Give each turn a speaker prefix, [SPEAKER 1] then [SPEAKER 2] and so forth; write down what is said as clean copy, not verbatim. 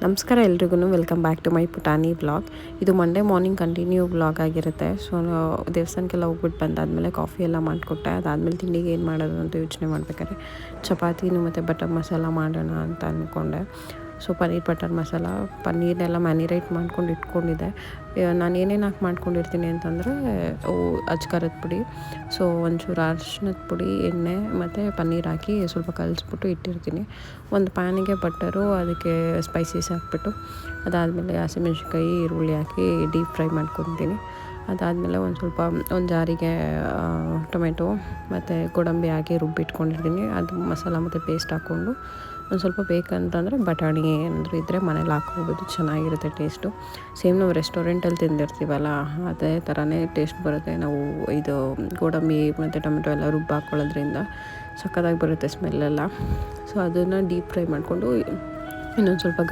[SPEAKER 1] ನಮಸ್ಕಾರ ಎಲ್ರಿಗೂ, welcome back to my ಪುಟಾನಿ ವ್ಲಾಗ್. ಇದು ಮಂಡೇ ಮಾರ್ನಿಂಗ್ ಕಂಟಿನ್ಯೂ ವ್ಲಾಗ್ ಆಗಿರುತ್ತೆ. ಸೊ ದೇವಸ್ಥಾನಕ್ಕೆಲ್ಲ ಹೋಗ್ಬಿಟ್ಟು ಬಂದಾದಮೇಲೆ ಕಾಫಿ ಎಲ್ಲ ಮಾಡಿಕೊಟ್ಟೆ. ಅದಾದಮೇಲೆ ತಿಂಡಿಗೆ ಏನು ಮಾಡೋದು ಅಂತ ಯೋಚನೆ ಮಾಡ್ಬೇಕಾದ್ರೆ ಚಪಾತಿನೂ ಮತ್ತು ಬಟರ್ ಮಸಾಲ ಮಾಡೋಣ ಅಂತ ಅಂದ್ಕೊಂಡೆ. ಸೊ ಪನ್ನೀರ್ ಬಟರ್ ಮಸಾಲ, ಪನ್ನೀರ್ನೆಲ್ಲ ಮ್ಯಾನಿರೇಟ್ ಮಾಡ್ಕೊಂಡು ಇಟ್ಕೊಂಡಿದ್ದೆ. ನಾನು ಏನೇನು ಹಾಕಿ ಮಾಡ್ಕೊಂಡಿರ್ತೀನಿ ಅಂತಂದರೆ ಅಜ್ಕಾರದ ಪುಡಿ, ಸೊ ಒಂಚೂರು ಅರಿಶಿನದ ಪುಡಿ, ಎಣ್ಣೆ ಮತ್ತು ಪನ್ನೀರ್ ಹಾಕಿ ಸ್ವಲ್ಪ ಕಲಿಸ್ಬಿಟ್ಟು ಇಟ್ಟಿರ್ತೀನಿ. ಒಂದು ಪ್ಯಾನಿಗೆ ಬಟರು, ಅದಕ್ಕೆ ಸ್ಪೈಸಸ್ ಹಾಕ್ಬಿಟ್ಟು ಅದಾದಮೇಲೆ ಹಸಿಮೆಣ್ಸಿನ್ಕಾಯಿ, ಈರುಳ್ಳಿ ಹಾಕಿ ಡೀಪ್ ಫ್ರೈ ಮಾಡ್ಕೊತೀನಿ. ಅದಾದಮೇಲೆ ಒಂದು ಜಾರಿಗೆ ಟೊಮೆಟೊ ಮತ್ತು ಗೋಡಂಬಿ ಹಾಕಿ ರುಬ್ಬಿಟ್ಕೊಂಡಿರ್ತೀನಿ. ಅದು ಮಸಾಲ ಮತ್ತು ಪೇಸ್ಟ್ ಹಾಕ್ಕೊಂಡು ಒಂದು ಸ್ವಲ್ಪ ಬೇಕಂತಂದರೆ ಬಟಾಣಿ ಏನಾದರೂ ಇದ್ದರೆ ಮನೇಲಿ ಹಾಕ್ಕೋಬೋದು, ಚೆನ್ನಾಗಿರುತ್ತೆ ಟೇಸ್ಟು. ಸೇಮ್ ನಾವು ರೆಸ್ಟೋರೆಂಟಲ್ಲಿ ತಿಂದಿರ್ತೀವಲ್ಲ ಅದೇ ಥರನೇ ಟೇಸ್ಟ್ ಬರುತ್ತೆ. ನಾವು ಇದು ಗೋಡಂಬಿ ಮತ್ತು ಟೊಮೆಟೊ ಎಲ್ಲ ರುಬ್ಬಿ ಹಾಕ್ಕೊಳ್ಳೋದ್ರಿಂದ ಸಕ್ಕತ್ತಾಗಿ ಬರುತ್ತೆ ಸ್ಮೆಲ್ಲೆಲ್ಲ. ಸೊ ಅದನ್ನು ಡೀಪ್ ಫ್ರೈ ಮಾಡಿಕೊಂಡು ಇನ್ನೊಂದು ಸ್ವಲ್ಪ